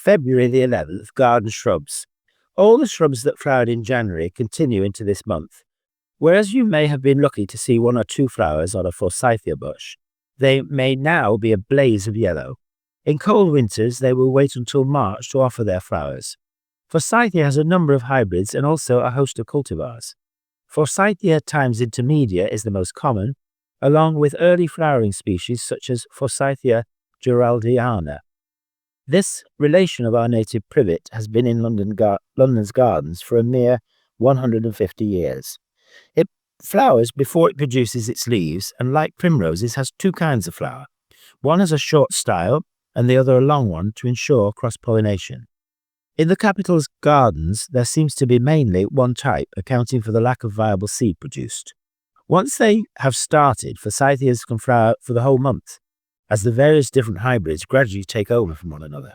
February the 11th, garden shrubs. All the shrubs that flowered in January continue into this month. Whereas you may have been lucky to see one or two flowers on a Forsythia bush, they may now be a blaze of yellow. In cold winters, they will wait until March to offer their flowers. Forsythia has a number of hybrids and also a host of cultivars. Forsythia times intermedia is the most common, along with early flowering species such as Forsythia geraldiana. This relation of our native privet has been in London's gardens for a mere 150 years. It flowers before it produces its leaves, and like primroses has two kinds of flower. One has a short style and the other a long one to ensure cross-pollination. In the capital's gardens, there seems to be mainly one type, accounting for the lack of viable seed produced. Once they have started, forsythias can flower for the whole month, as the various different hybrids gradually take over from one another.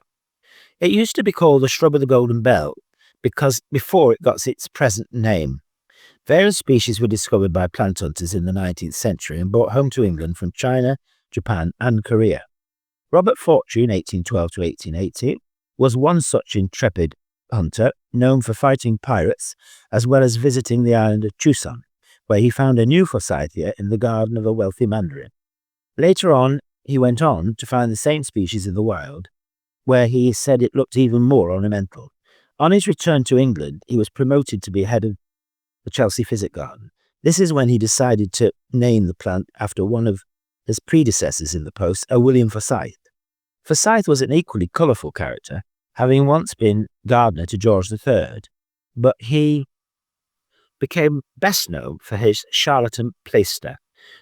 It used to be called the shrub of the golden bell because before it got its present name. Various species were discovered by plant hunters in the 19th century and brought home to England from China, Japan and Korea. Robert Fortune, 1812 to 1880, was one such intrepid hunter known for fighting pirates as well as visiting the island of Chusan, where he found a new forsythia in the garden of a wealthy mandarin. Later on, he went on to find the same species in the wild, where he said it looked even more ornamental. On his return to England, he was promoted to be head of the Chelsea Physic Garden. This is when he decided to name the plant after one of his predecessors in the post, a William Forsyth. Forsyth was an equally colourful character, having once been gardener to George III, but he became best known for his charlatan plaister.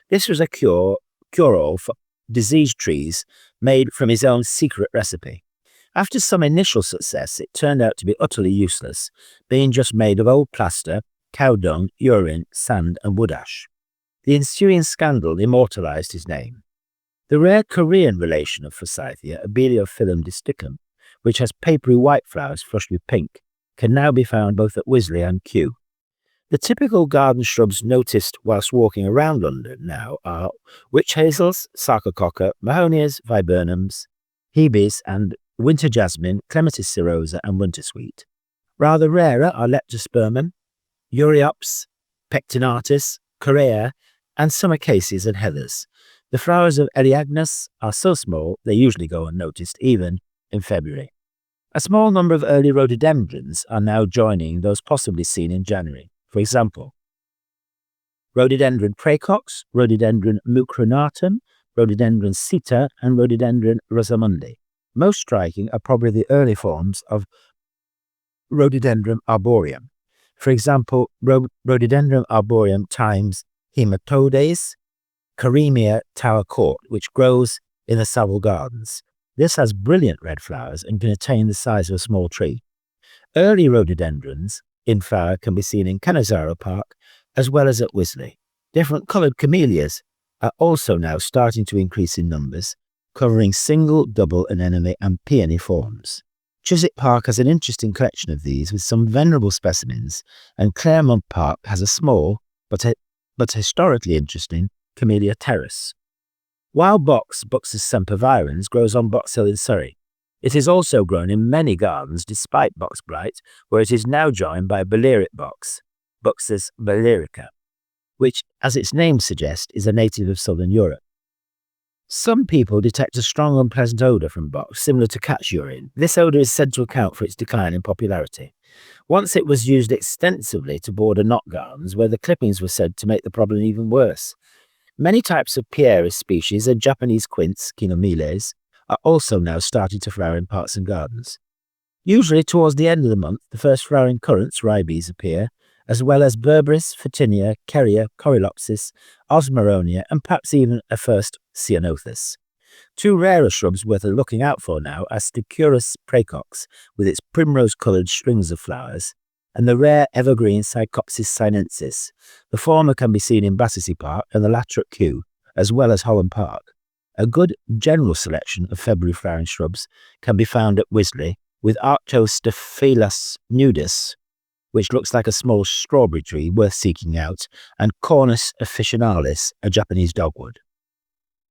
This was a cure-all for diseased trees made from his own secret recipe. After some initial success, it turned out to be utterly useless, being just made of old plaster, cow dung, urine, sand and wood ash. The ensuing scandal immortalised his name. The rare Korean relation of Forsythia, Abeliophyllum disticum, which has papery white flowers flushed with pink, can now be found both at Wisley and Kew. The typical garden shrubs noticed whilst walking around London now are witch hazels, sarcococca, mahonias, viburnums, hebes and winter jasmine, clematis cirosa and wintersweet. Rather rarer are leptospermum, Euryops, pectinatus, Correa, and some acacias and heathers. The flowers of Elaeagnus are so small they usually go unnoticed even in February. A small number of early rhododendrons are now joining those possibly seen in January. For example, rhododendron praecox, rhododendron mucronatum, rhododendron sita, and rhododendron rosamundi. Most striking are probably the early forms of rhododendron arboreum. For example, rhododendron arboreum times hematodes, Caremia tower court, which grows in the Savile Gardens. This has brilliant red flowers and can attain the size of a small tree. Early rhododendrons in flower can be seen in Cannizzaro Park as well as at Wisley. Different coloured camellias are also now starting to increase in numbers, covering single, double, anemone and peony forms. Chiswick Park has an interesting collection of these with some venerable specimens, and Claremont Park has a small but historically interesting Camellia terrace. Wild box, Buxus sempervirens, grows on Box Hill in Surrey. It is also grown in many gardens despite box blight, where it is now joined by a Balearic box, Buxus balearica, which, as its name suggests, is a native of southern Europe. Some people detect a strong unpleasant odour from box, similar to cat's urine. This odour is said to account for its decline in popularity. Once it was used extensively to border knot gardens, where the clippings were said to make the problem even worse. Many types of Pieris species and Japanese quince, Kinomiles, are also now starting to flower in parks and gardens. Usually towards the end of the month, the first flowering currants, ribes, appear, as well as Berberis, Photinia, Kerria, Corilopsis, Osmeronia, and perhaps even a first Ceanothus. Two rarer shrubs worth looking out for now are Stachyrus praecox, with its primrose-coloured strings of flowers, and the rare evergreen Psychopsis sinensis. The former can be seen in Battersea Park and the latter at Kew, as well as Holland Park. A good general selection of February flowering shrubs can be found at Wisley, with Arctostaphylos nudus, which looks like a small strawberry tree worth seeking out, and Cornus officinalis, a Japanese dogwood.